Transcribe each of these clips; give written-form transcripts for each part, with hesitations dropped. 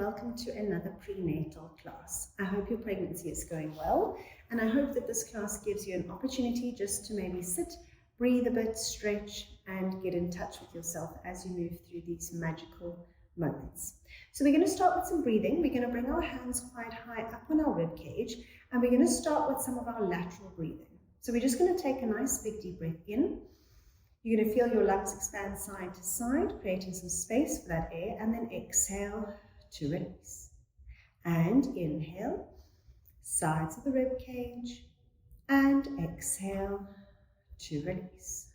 welcome to another prenatal class. I hope your pregnancy is going well, and I hope that this class gives you an opportunity just to maybe sit, breathe a bit, stretch, and get in touch with yourself as you move through these magical moments. So we're going to start with some breathing. We're going to bring our hands quite high up on our rib cage, and we're going to start with some of our lateral breathing. So we're just going to take a nice big deep breath in. You're going to feel your lungs expand side to side, creating some space for that air, and then exhale to release. And inhale, sides of the rib cage, and exhale to release.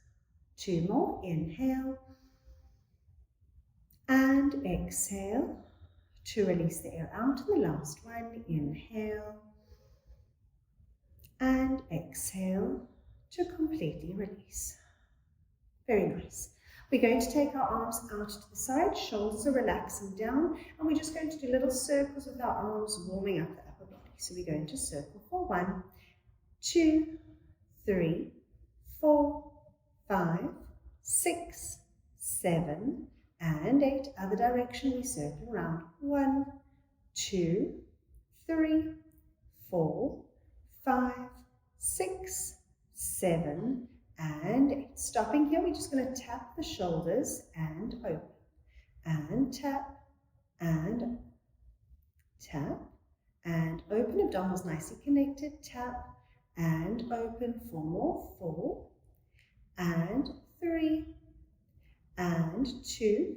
Two more, inhale, and exhale to release the air out. And the last one, inhale, and exhale to completely release. Very nice. We're going to take our arms out to the side, shoulders are relaxing down, and we're just going to do little circles with our arms, warming up the upper body. So we're going to circle for 1, 2, 3, 4, 5, 6, 7, and 8. Other direction, we circle around. 1, 2, 3, 4, 5, 6, 7, and 8. Stopping here, we're just going to tap the shoulders and open. And tap, and tap, and open. Abdominals nicely connected. Tap, and open. 4 more. 4, and 3, and 2,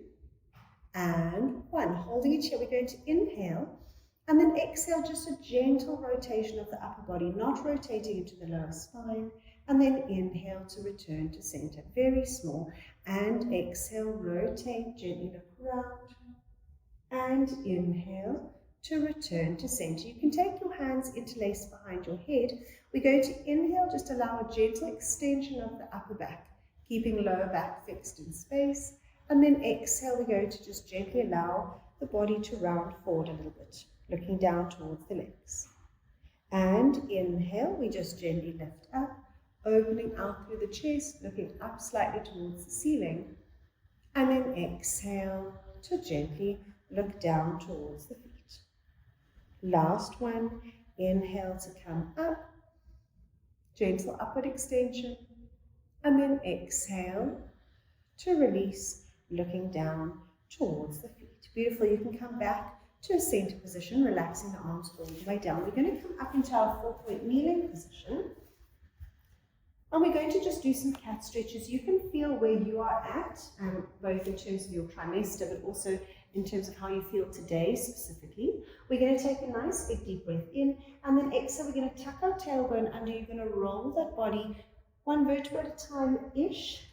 and 1. Holding it here, we're going to inhale, and then exhale, just a gentle rotation of the upper body, not rotating into the lower spine. And then inhale to return to center, very small. And exhale, rotate, gently look around. And inhale to return to center. You can take your hands interlaced behind your head. We're going to inhale, just allow a gentle extension of the upper back, keeping lower back fixed in space. And then exhale, we're going to just gently allow the body to round forward a little bit, looking down towards the legs. And inhale, we just gently lift up, opening out through the chest, looking up slightly towards the ceiling, and then exhale to gently look down towards the feet. Last one, inhale to come up, gentle upward extension, and then exhale to release, looking down towards the feet. Beautiful. You can come back to a center position, relaxing the arms all the way down. We're going to come up into our 4-point kneeling position. And we're going to just do some cat stretches. You can feel where you are at, both in terms of your trimester, but also in terms of how you feel today specifically. We're going to take a nice big deep breath in, and then exhale, we're going to tuck our tailbone under. You're going to roll that body one vertebra at a time-ish,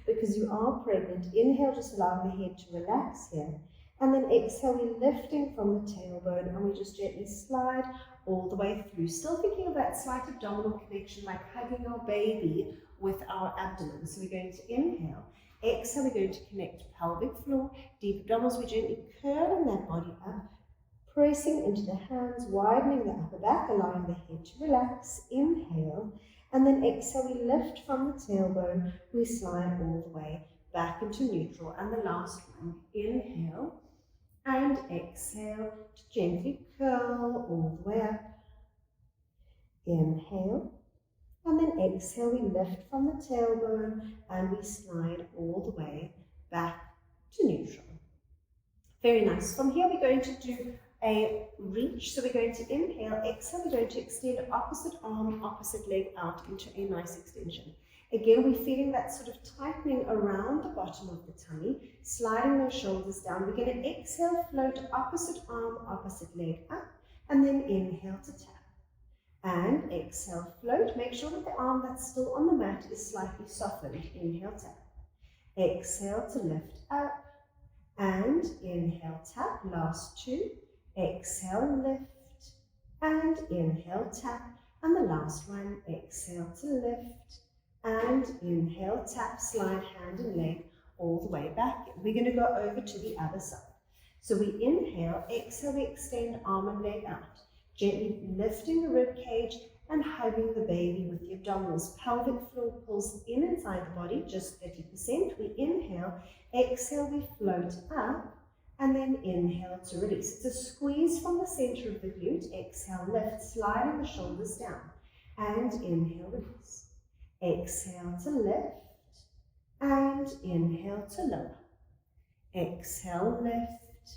because you are pregnant. Inhale, just allowing the head to relax here. And then exhale, we're lifting from the tailbone, and we just gently slide all the way through. Still thinking of that slight abdominal connection, like hugging our baby with our abdomen. So we're going to inhale. Exhale, we're going to connect pelvic floor, deep abdominals. We're gently curling that body up, pressing into the hands, widening the upper back, allowing the head to relax. Inhale, and then exhale, we lift from the tailbone. We slide all the way back into neutral. And the last one, inhale, and exhale to gently curl all the way up. Inhale, and then exhale, we lift from the tailbone and we slide all the way back to neutral. Very nice. From here, we're going to do a reach. So we're going to inhale, exhale, we're going to extend opposite arm, opposite leg out into a nice extension. Again, we're feeling that sort of tightening around the bottom of the tummy, sliding those shoulders down. We're going to exhale, float opposite arm, opposite leg up, and then inhale to tap. And exhale, float. Make sure that the arm that's still on the mat is slightly softened. Inhale, tap. Exhale to lift up, and inhale, tap. Last 2. Exhale, lift, and inhale, tap. And the last one, exhale to lift, and inhale, tap, slide hand and leg all the way back. We're going to go over to the other side. So we inhale, exhale, we extend arm and leg out, gently lifting the rib cage and hugging the baby with the abdominals. Pelvic floor pulls in inside the body, just 30%. We inhale, exhale, we float up, and then inhale to release. It's a squeeze from the center of the glute. Exhale, lift, sliding the shoulders down, and inhale, release. Exhale to lift, and inhale to lower. Exhale, lift,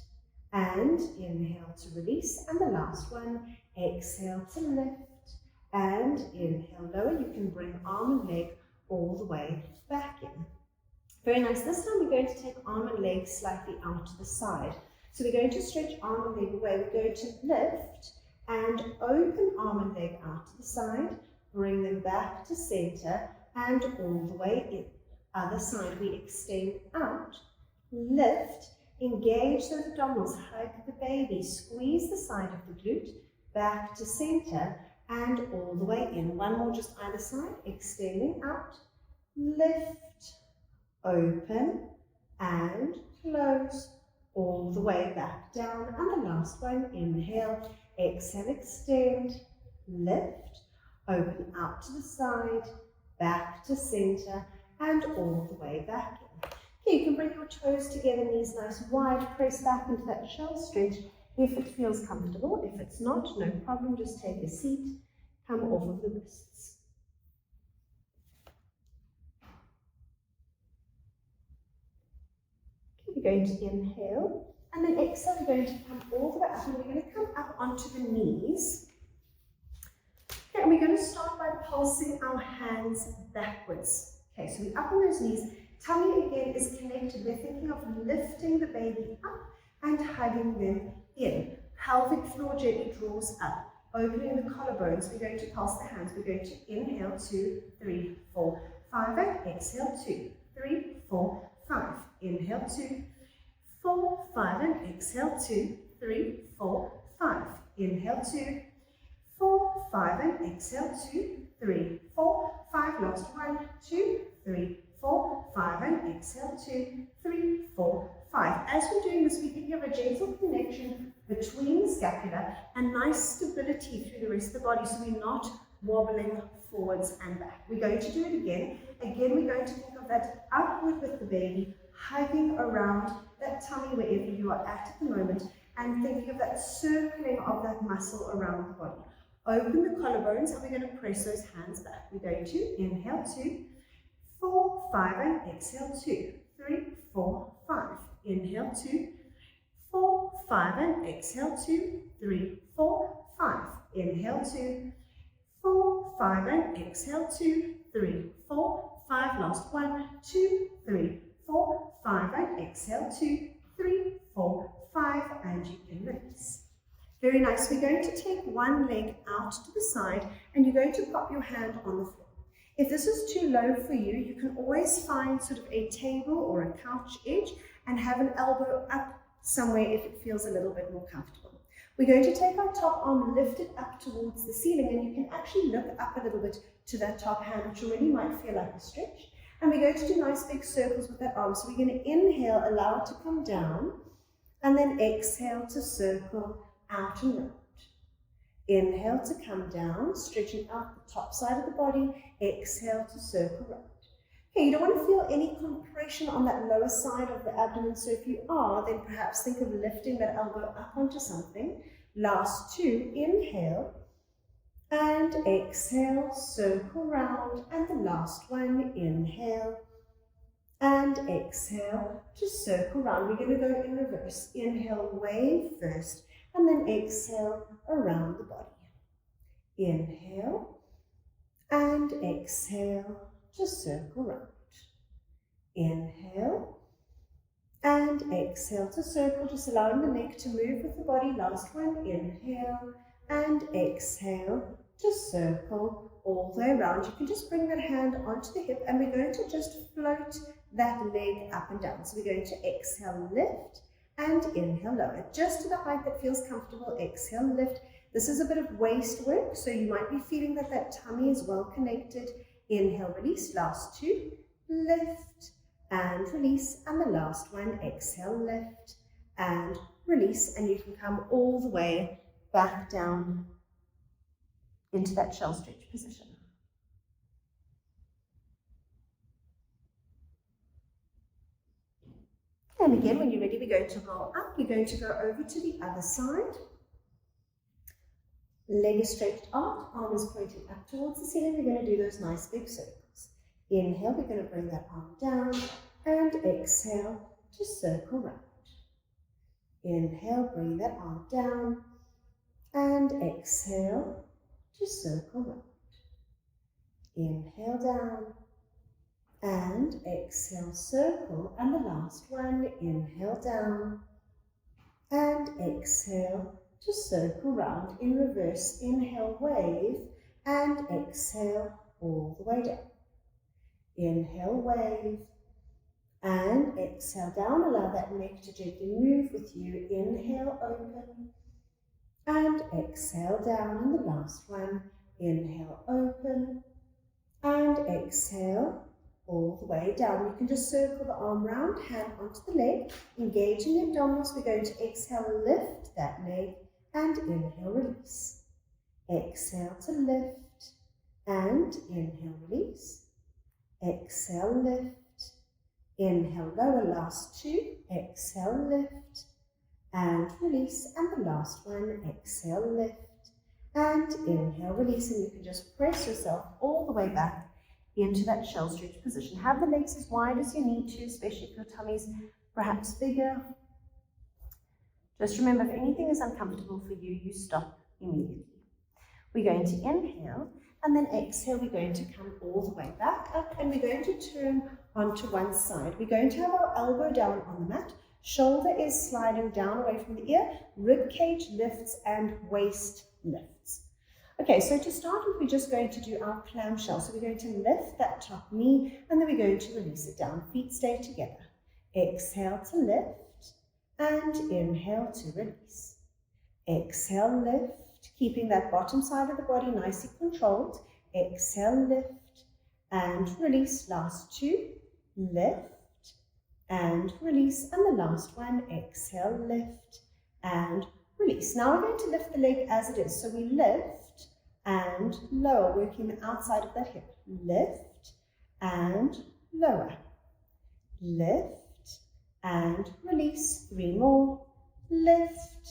and inhale to release. And the last one, exhale to lift, and inhale, lower. You can bring arm and leg all the way back in. Very nice. This time we're going to take arm and leg slightly out to the side. So we're going to stretch arm and leg away. We're going to lift and open arm and leg out to the side, bring them back to center and all the way in. Other side, we extend out, lift, engage those abdominals, hug the baby, squeeze the side of the glute, back to center and all the way in. One more just either side, extending out, lift, open and close, all the way back down. And the last one, inhale, exhale, extend, lift, open out to the side, back to center, and all the way back in. Okay, you can bring your toes together, knees nice wide, press back into that shell stretch if it feels comfortable. If it's not, no problem, just take a seat, come off of the wrists. Okay, we're going to inhale, and then exhale, we're going to come all the way up, and we're going to come up onto the knees. Okay, and we're going to start by pulsing our hands backwards. Okay, so we're up on those knees. Tummy again is connected. We're thinking of lifting the baby up and hugging them in. Pelvic floor gently draws up. Opening the collarbones, we're going to pulse the hands. We're going to inhale 2, 3, 4, 5, and exhale 2, 3, 4, 5. Inhale 2, 4, 5, and exhale 2, 3, 4, 5. Inhale 2, 4, 5, and exhale 2, 3, 4, 5. Last 1, 2, 3, 4, 5, and exhale 2, 3, 4, 5. As we're doing this, we can have a gentle connection between the scapula and nice stability through the rest of the body, so we're not wobbling forwards and back. We're going to do it again. Again, we're going to think of that upward with the baby, hugging around that tummy wherever you are at the moment, and thinking of that circling of that muscle around the body. Open the collarbones, and we're going to press those hands back. We're going to inhale 2, 4, 5, and exhale 2, 3, 4, 5. Inhale 2, 4, 5, and exhale 2, 3, 4, 5. Inhale 2, 4, 5, and exhale 2, 3, 4, 5. Last 1, 2, 3, 4, 5, and exhale 2, 3, 4, 5, and you can release. Very nice. We're going to take one leg out to the side, and you're going to pop your hand on the floor. If this is too low for you, you can always find sort of a table or a couch edge and have an elbow up somewhere if it feels a little bit more comfortable. We're going to take our top arm lifted up towards the ceiling, and you can actually look up a little bit to that top hand, which already might feel like a stretch. And we're going to do nice big circles with that arm. So we're going to inhale, allow it to come down, and then exhale to circle out and round. Inhale to come down, stretching out the top side of the body. Exhale to circle round. Okay, you don't want to feel any compression on that lower side of the abdomen, so if you are, then perhaps think of lifting that elbow up onto something. Last 2, inhale, and exhale, circle round, and the last one, inhale, and exhale to circle round. We're going to go in reverse. Inhale, wave first, and then exhale around the body. Inhale, and exhale to circle round. Inhale, and exhale to circle, just allowing the neck to move with the body. Last one, inhale, and exhale to circle all the way around. You can just bring that hand onto the hip, and we're going to just float that leg up and down. So we're going to exhale, lift, and inhale, lower. Just to the height that feels comfortable. Exhale, lift. This is a bit of waist work, so you might be feeling that that tummy is well connected. Inhale, release. Last 2, lift and release. And the last one, exhale, lift and release. And you can come all the way back down into that shell stretch position. And again, when you're ready, we're going to roll up. We're going to go over to the other side. Leg is stretched out, arm is pointed up towards the ceiling. We're going to do those nice big circles. Inhale, we're going to bring that arm down, and exhale to circle round. Inhale, bring that arm down, and exhale to circle round. Inhale down, and exhale, circle, and the last one, inhale down, and exhale to circle round in reverse. Inhale, wave, and exhale all the way down. Inhale, wave, and exhale down. Allow that neck to gently move with you. Inhale, open, and exhale down. And the last one, inhale, open, and exhale all the way down. You can just circle the arm round, hand onto the leg, engaging the abdominals. We're going to exhale, lift that leg, and inhale, release. Exhale to lift, and inhale, release. Exhale, lift, inhale, lower, last two, exhale, lift, and release, and the last one, exhale, lift, and inhale, release, and you can just press yourself all the way back into that shell stretch position. Have the legs as wide as you need to, especially if your tummy's perhaps bigger. Just remember, if anything is uncomfortable for you, you stop immediately. We're going to inhale, and then exhale, we're going to come all the way back up, and we're going to turn onto one side. We're going to have our elbow down on the mat, shoulder is sliding down away from the ear, rib cage lifts, and waist lifts. Okay, so to start with, we're just going to do our clamshell. So we're going to lift that top knee, and then we're going to release it down. Feet stay together. Exhale to lift, and inhale to release. Exhale, lift, keeping that bottom side of the body nicely controlled. Exhale, lift, and release. Last two, lift, and release. And the last one, exhale, lift, and release. Now we're going to lift the leg as it is. So we lift and lower, working the outside of that hip. Lift and lower. Lift and release. Three more. Lift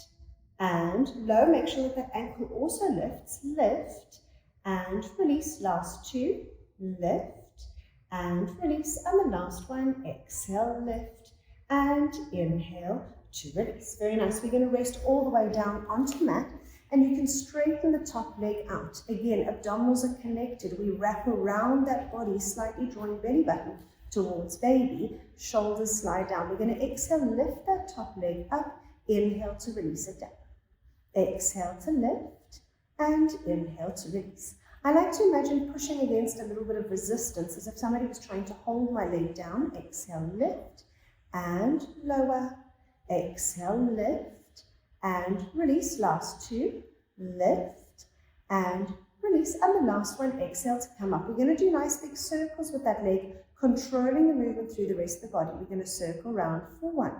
and lower. Make sure that that ankle also lifts. Lift and release. Last two. Lift and release. And the last one, exhale, lift, and inhale to release. Very nice. We're going to rest all the way down onto the mat, and you can straighten the top leg out. Again, abdominals are connected. We wrap around that body, slightly drawing belly button towards baby. Shoulders slide down. We're going to exhale, lift that top leg up. Inhale to release it down. Exhale to lift, and inhale to release. I like to imagine pushing against a little bit of resistance, as if somebody was trying to hold my leg down. Exhale, lift, and lower. Exhale, lift, and release. Last two, lift, and release. And the last one, exhale to come up. We're going to do nice big circles with that leg, controlling the movement through the rest of the body. We're going to circle round for one,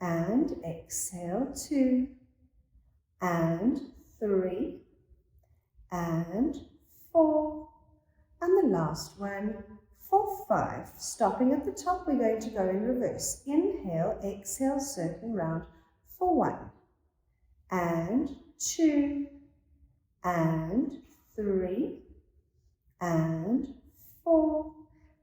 and exhale, two, and three, and four, and the last one for five. Stopping at the top, we're going to go in reverse. Inhale, exhale, circling round for one, and two, and three, and four,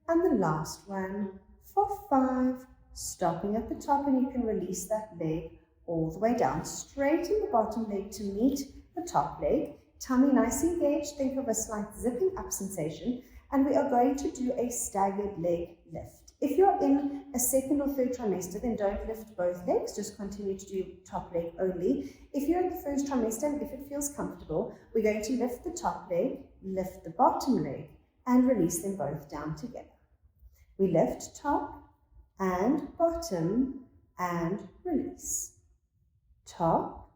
and the last one for five. Stopping at the top, and you can release that leg all the way down. Straighten the bottom leg to meet the top leg. Tummy nice engaged. Think of a slight zipping up sensation. And we are going to do a staggered leg lift. If you're in a second or third trimester, then don't lift both legs. Just continue to do top leg only. If you're in the first trimester, and if it feels comfortable, we're going to lift the top leg, lift the bottom leg, and release them both down together. We lift top and bottom and release. Top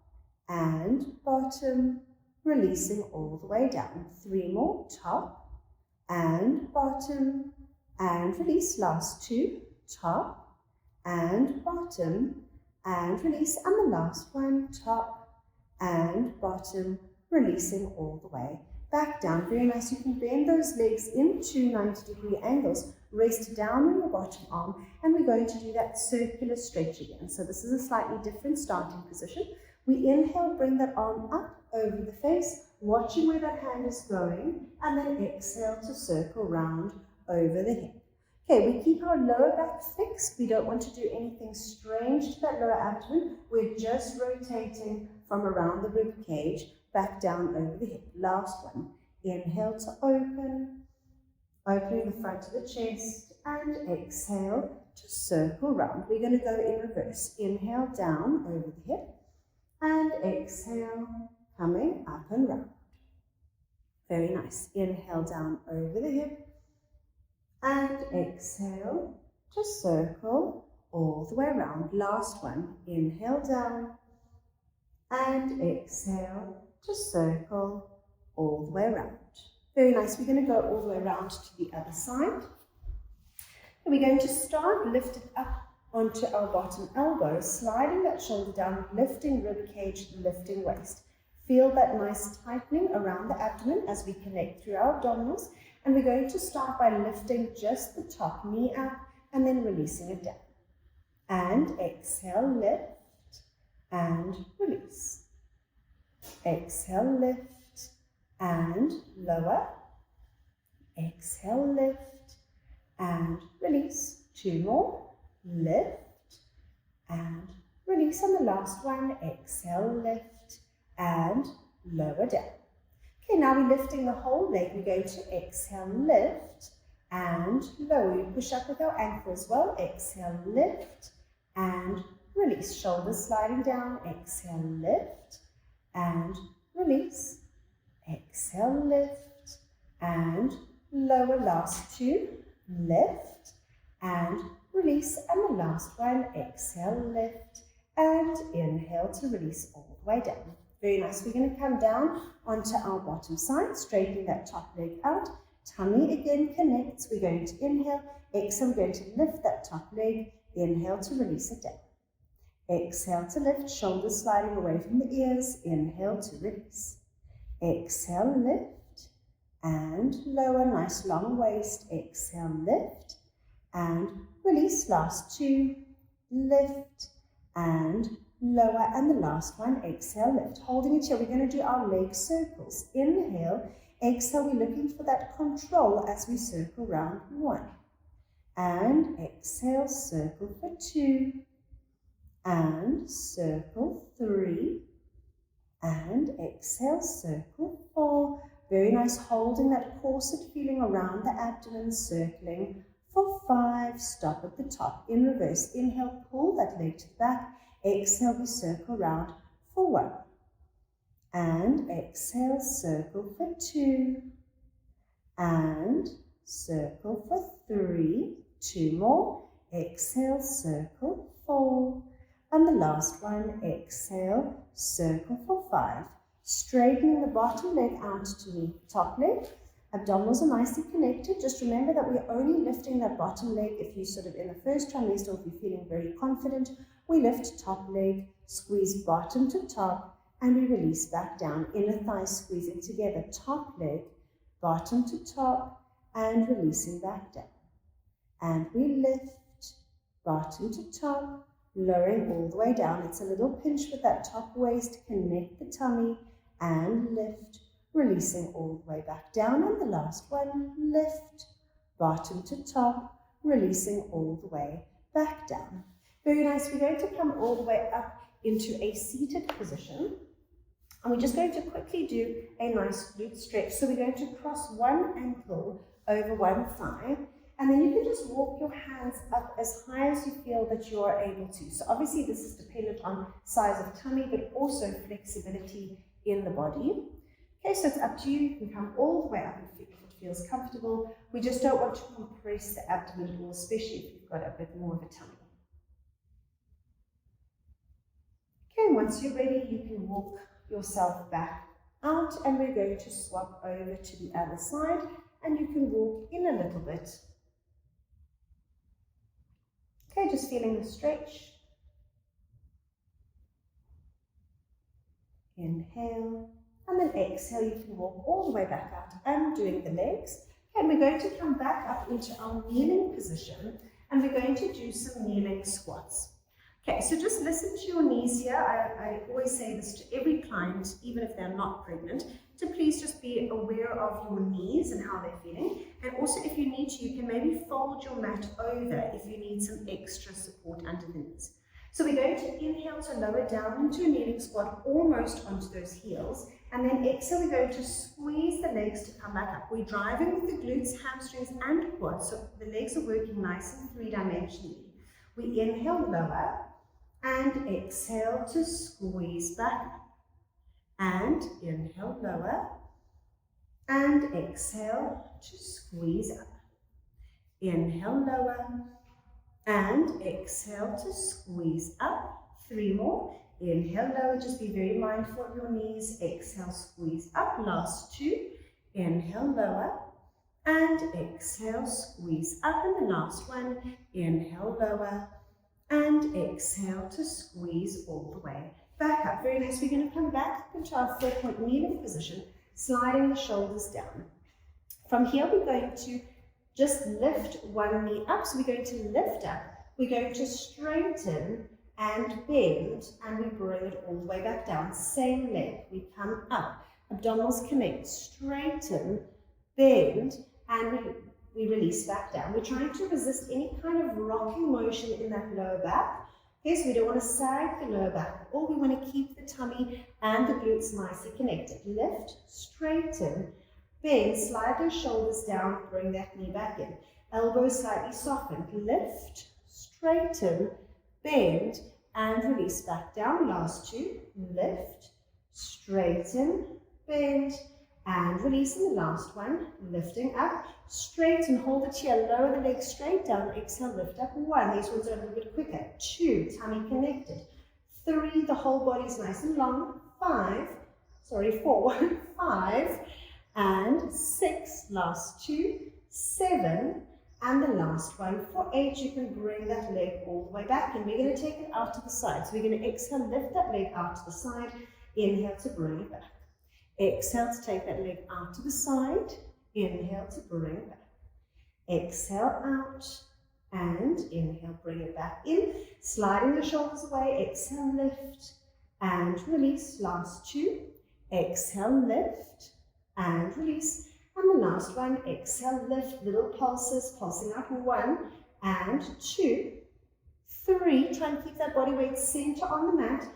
and bottom, releasing all the way down. Three more. Top and bottom and release. Last two. Top and bottom and release. And the last one. Top and bottom, releasing all the way back down. Very nice. You can bend those legs into 90-degree angles, rest down on your bottom arm, and we're going to do that circular stretch again. So this is a slightly different starting position. We inhale, bring that arm up over the face, watching where that hand is going, and then exhale to circle round over the hip. Okay, we keep our lower back fixed. We don't want to do anything strange to that lower abdomen. We're just rotating from around the rib cage back down over the hip. Last one. Inhale to open, opening the front of the chest, and exhale to circle round. We're going to go in reverse. Inhale down over the hip, and exhale, coming up and round. Very nice. Inhale down over the hip, and exhale to circle all the way around. Last one. Inhale down, and exhale to circle all the way around. Very nice. We're going to go all the way around to the other side. And we're going to start lifted up onto our bottom elbow, sliding that shoulder down, lifting rib cage, lifting waist. Feel that nice tightening around the abdomen as we connect through our abdominals. And we're going to start by lifting just the top knee up and then releasing it down. And exhale, lift and release. Exhale, lift and lower. Exhale, lift and release. Two more. Lift and release. And the last one. Exhale, lift and lower down. Okay, now we're lifting the whole leg. We're going to exhale, lift and lower. We push up with our ankle as well. Exhale, lift and release. Shoulders sliding down. Exhale, lift and release. Exhale, lift and lower. Last two. Lift and release. And the last one. Exhale, lift and inhale to release all the way down. Very nice. We're going to come down onto our bottom side, straightening that top leg out. Tummy again connects. We're going to inhale. Exhale, we're going to lift that top leg. Inhale to release it down. Exhale to lift, shoulders sliding away from the ears. Inhale to release. Exhale, lift and lower. Nice long waist. Exhale, lift and release. Last two. Lift and lower, and the last one. Exhale, lift. Holding it here, we're going to do our leg circles. Inhale, exhale, we're looking for that control as we circle round. One. And exhale, circle for two. And circle three. And exhale, circle four. Very nice, holding that corset feeling around the abdomen, circling for five. Stop at the top. In reverse, inhale, pull that leg to the back. Exhale, we circle round for one. And exhale, circle for two. And circle for three. Two more. Exhale, circle four. And the last one, exhale, circle for five. Straightening the bottom leg out to the top leg. Abdominals are nicely connected. Just remember that we're only lifting that bottom leg if you're sort of in the first trimester, if you're feeling very confident. We lift top leg, squeeze bottom to top, and we release back down. Inner thighs squeezing together. Top leg, bottom to top, and releasing back down. And we lift, bottom to top, lowering all the way down. It's a little pinch with that top waist. Connect the tummy, and lift, releasing all the way back down. And the last one, lift, bottom to top, releasing all the way back down. Very nice. We're going to come all the way up into a seated position. And we're just going to quickly do a nice glute stretch. So we're going to cross one ankle over one thigh. And then you can just walk your hands up as high as you feel that you are able to. So obviously this is dependent on size of tummy, but also flexibility in the body. Okay, so it's up to you. You can come all the way up if it feels comfortable. We just don't want to compress the abdomen at all, especially if you've got a bit more of a tummy. Okay, once you're ready, you can walk yourself back out, and we're going to swap over to the other side, and you can walk in a little bit. Okay, just feeling the stretch. Inhale, and then exhale. You can walk all the way back out, undoing the legs. And we're going to come back up into our kneeling position, and we're going to do some kneeling squats. Okay, so just listen to your knees here. I always say this to every client, even if they're not pregnant, to please just be aware of your knees and how they're feeling. And also, if you need to, you can maybe fold your mat over if you need some extra support under the knees. So we're going to inhale to lower down into a kneeling squat, almost onto those heels. And then exhale, we're going to squeeze the legs to come back up. We're driving with the glutes, hamstrings, and quads, so the legs are working nice and three-dimensionally. We inhale, lower, and exhale to squeeze back up. And inhale, lower, and exhale to squeeze up. Inhale, lower, and exhale to squeeze up. 3 more. Inhale, lower, just be very mindful of your knees. Exhale, squeeze up. Last 2. Inhale, lower, and exhale, squeeze up. And the last one. Inhale, lower, and exhale to squeeze all the way back up. Very nice. We're going to come back into our 4-point kneeling position, sliding the shoulders down. From here, we're going to just lift one knee up. So we're going to lift up. We're going to straighten and bend, and we bring it all the way back down. Same leg. We come up. Abdominals connect. Straighten, bend, and we release back down. We're trying to resist any kind of rocking motion in that lower back. Okay, so we don't want to sag the lower back, or we want to keep the tummy and the glutes nicely connected. Lift, straighten, bend, slide those shoulders down, bring that knee back in. Elbows slightly softened. Lift, straighten, bend, and release back down. Last 2. Lift, straighten, bend, and release in the last one. Lifting up, straighten, hold it here, lower the legs straight down, exhale, lift up. 1, these ones are a little bit quicker. 2, tummy connected. 3, the whole body is nice and long. 4, 5, and 6, last 2, 7, and the last one. For 8, you can bring that leg all the way back, and we're going to take it out to the side. So we're going to exhale, lift that leg out to the side, inhale to bring it back. Exhale to take that leg out to the side, inhale to bring it back. Exhale out, and inhale, bring it back in, sliding the shoulders away. Exhale, lift, and release. Last 2, exhale, lift, and release. And the last one, exhale, lift, little pulses, pulsing out. 1 and 2, 3, try and keep that body weight center on the mat.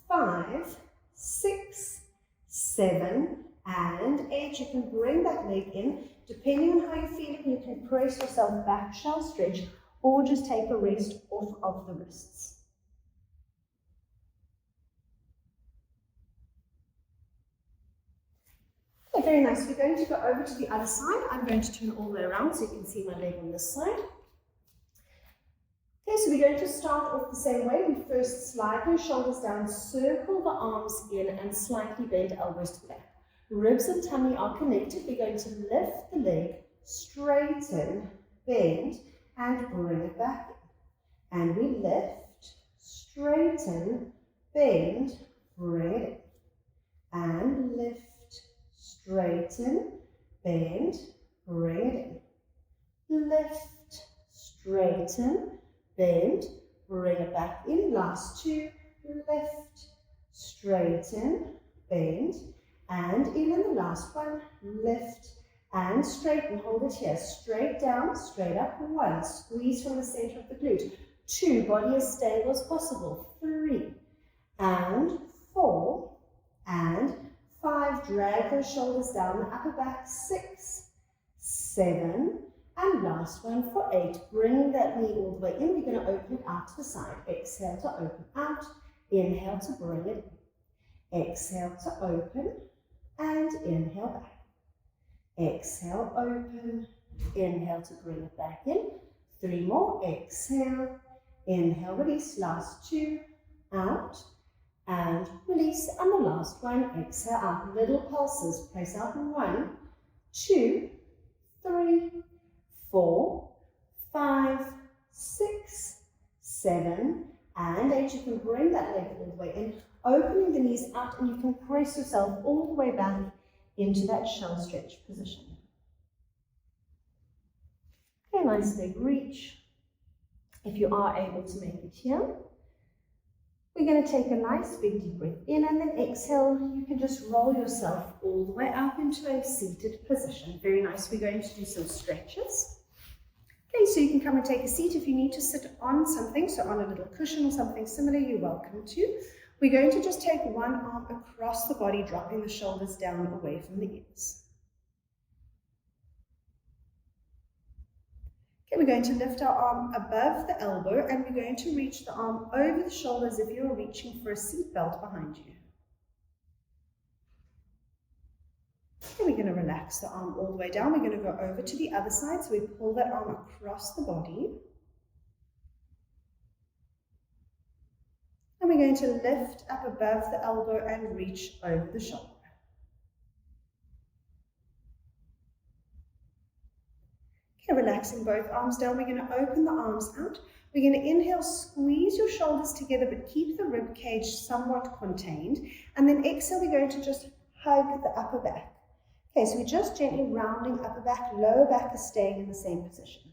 5, 6, 7, and 8. You can bring that leg in. Depending on how you're feeling, you can press yourself back, shell stretch, or just take a rest off of the wrists. Okay, very nice. We're going to go over to the other side. I'm going to turn all the way around so you can see my leg on this side. Okay, so we're going to start off the same way. We first slide those shoulders down, circle the arms in, and slightly bend elbows to the back. Ribs and tummy are connected. We're going to lift the leg, straighten, bend, and bring it back in. And we lift, straighten, bend, bring it in. And lift, straighten, bend, bring it in. Lift, straighten, bend, bring it back in. Last 2, lift, straighten, bend, and in. And the last one, lift and straighten. Hold it here, straight down, straight up. 1, squeeze from the center of the glute. 2, body as stable as possible. 3, and 4, and 5, drag those shoulders down the upper back. 6, 7, and last one for 8, bringing that knee all the way in. We're going to open it out to the side. Exhale to open out, inhale to bring it in. Exhale to open, and inhale back. Exhale, open, inhale to bring it back in. 3 more, exhale, inhale, release. Last 2, out, and release. And the last one, exhale out. Little pulses, press out. 1, 2, 3, 4, 5, 6, 7, and 8. You can bring that leg all the way in, opening the knees out, and you can press yourself all the way back into that shell stretch position. Okay, nice big reach. If you are able to make it here, we're going to take a nice big deep breath in and then exhale. You can just roll yourself all the way up into a seated position. Very nice. We're going to do some stretches. Okay, so you can come and take a seat. If you need to sit on something, so on a little cushion or something similar, you're welcome to. We're going to just take one arm across the body, dropping the shoulders down away from the ears. Okay, we're going to lift our arm above the elbow and we're going to reach the arm over the shoulders if you're reaching for a seat belt behind you. Okay, we're going to relax the arm all the way down. We're going to go over to the other side, so we pull that arm across the body. And we're going to lift up above the elbow and reach over the shoulder. Okay, relaxing both arms down, we're going to open the arms out. We're going to inhale, squeeze your shoulders together, but keep the rib cage somewhat contained. And then exhale, we're going to just hug the upper back. Okay, so we're just gently rounding upper back, lower back is staying in the same position.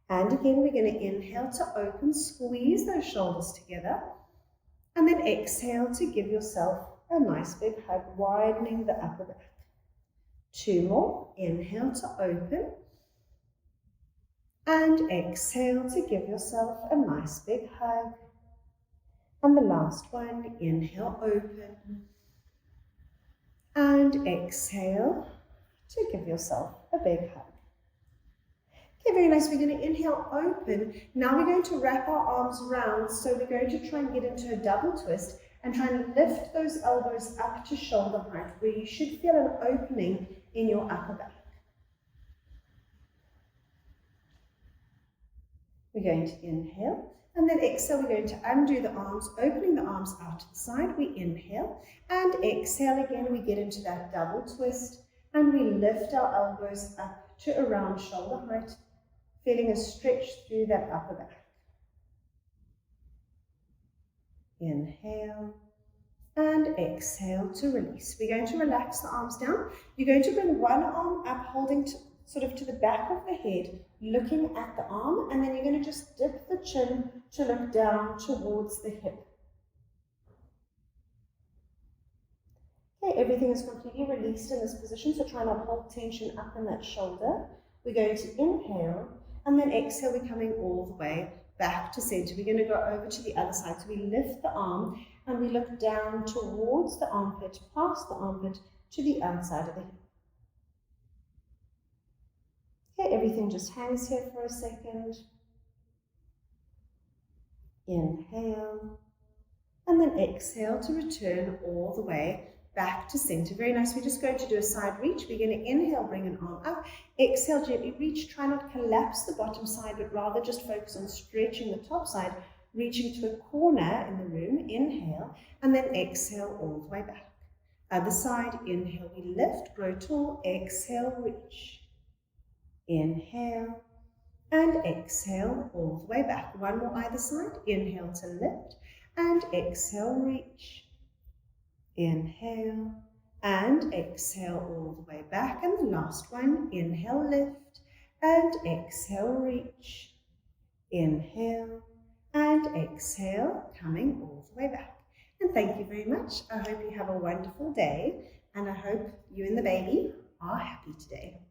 And again, we're going to inhale to open, squeeze those shoulders together. And then exhale to give yourself a nice big hug, widening the upper back. 2 more, inhale to open. And exhale to give yourself a nice big hug. And the last one, inhale, open. And exhale to give yourself a big hug. Okay, very nice. We're going to inhale, open. Now we're going to wrap our arms around. So we're going to try and get into a double twist and try and lift those elbows up to shoulder height, where you should feel an opening in your upper back. We're going to inhale, and then exhale, we're going to undo the arms, opening the arms out to the side. We inhale, and exhale again, we get into that double twist, and we lift our elbows up to around shoulder height, feeling a stretch through that upper back. Inhale, and exhale to release. We're going to relax the arms down. You're going to bring one arm up, holding sort of to the back of the head, looking at the arm, and then you're going to just dip the chin to look down towards the hip. Okay, everything is completely released in this position, so try not to hold tension up in that shoulder. We're going to inhale, and then exhale, we're coming all the way back to center. We're going to go over to the other side, so we lift the arm, and we look down towards the armpit, past the armpit, to the outside of the hip. Okay, everything just hangs here for a second. Inhale, and then exhale to return all the way back to center. Very nice. We're just going to do a side reach. We're going to inhale, bring an arm up. Exhale, gently reach. Try not to collapse the bottom side, but rather just focus on stretching the top side, reaching to a corner in the room. Inhale, and then exhale all the way back. Other side, inhale, we lift, grow tall. Exhale, reach. Inhale and exhale all the way back. One more either side. Inhale to lift and exhale, reach. Inhale and exhale all the way back. And the last one, inhale, lift and exhale, reach. Inhale and exhale, coming all the way back. And thank you very much. I hope you have a wonderful day, and I hope you and the baby are happy today.